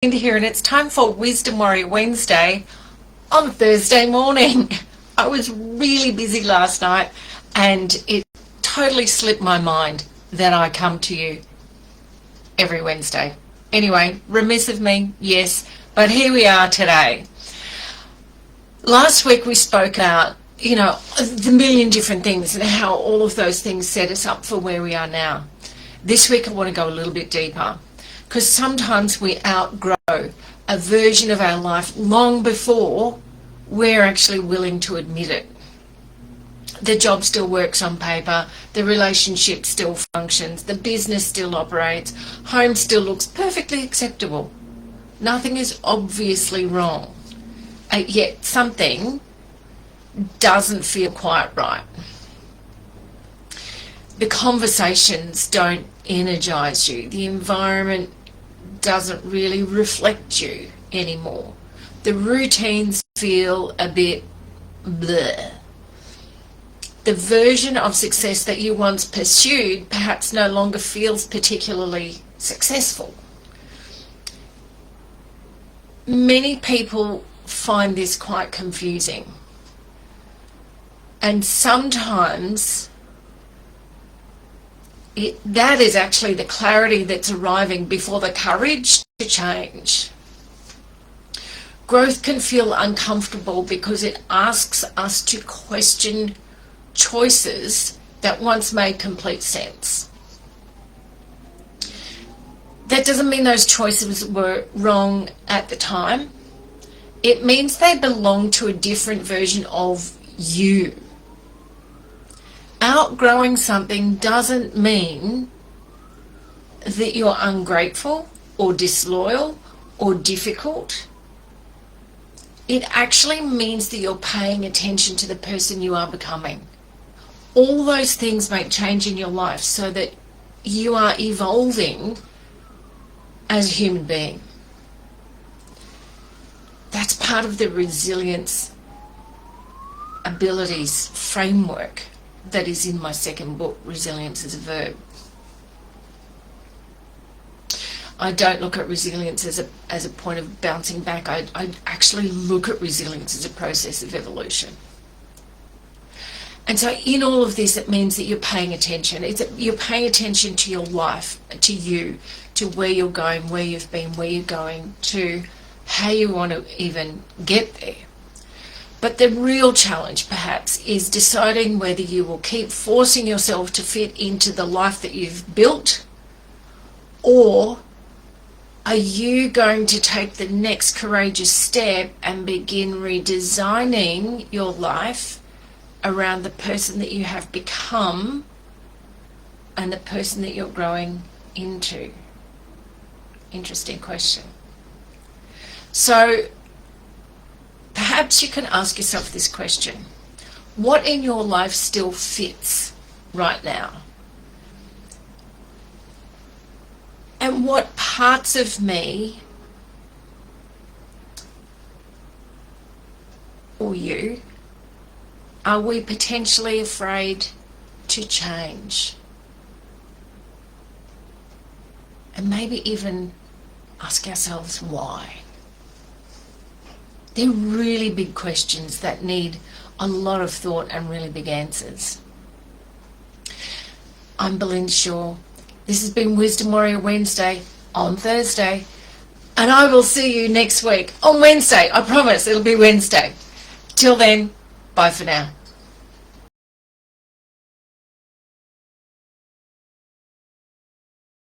Belinda here, and it's time for Wisdom Warrior Wednesday on Thursday morning. I was really busy last night and it totally slipped my mind that I come to you every Wednesday. Anyway, remiss of me, yes, but here we are today. Last week we spoke about, the million different things and how all of those things set us up for where we are now. This week I want to go a little bit deeper, because sometimes we outgrow a version of our life long before we're actually willing to admit it. The job still works on paper, the relationship still functions, the business still operates, home still looks perfectly acceptable. Nothing is obviously wrong, yet something doesn't feel quite right. The conversations don't energize you. The environment doesn't really reflect you anymore. The routines feel a bit bleh. The version of success that you once pursued perhaps no longer feels particularly successful. Many people find this quite confusing. And sometimes that is actually the clarity that's arriving before the courage to change. Growth can feel uncomfortable because it asks us to question choices that once made complete sense. That doesn't mean those choices were wrong at the time. It means they belong to a different version of you. Outgrowing something doesn't mean that you're ungrateful or disloyal or difficult. It actually means that you're paying attention to the person you are becoming. All those things make change in your life so that you are evolving as a human being. That's part of the resilience abilities framework that is in my second book, Resilience as a Verb. I don't look at resilience as a point of bouncing back. I actually look at resilience as a process of evolution. And so in all of this, it means that you're paying attention. You're paying attention to your life, to you, to where you're going, where you've been, where you're going, to how you want to even get there. But the real challenge, perhaps, is deciding whether you will keep forcing yourself to fit into the life that you've built, or are you going to take the next courageous step and begin redesigning your life around the person that you have become and the person that you're growing into? Interesting question. So perhaps you can ask yourself this question: what in your life still fits right now? And what parts of me or you are we potentially afraid to change? And maybe even ask ourselves why. They're really big questions that need a lot of thought and really big answers. I'm Belinda Shaw. This has been Wisdom Warrior Wednesday on Thursday. And I will see you next week on Wednesday. I promise it'll be Wednesday. Till then, bye for now.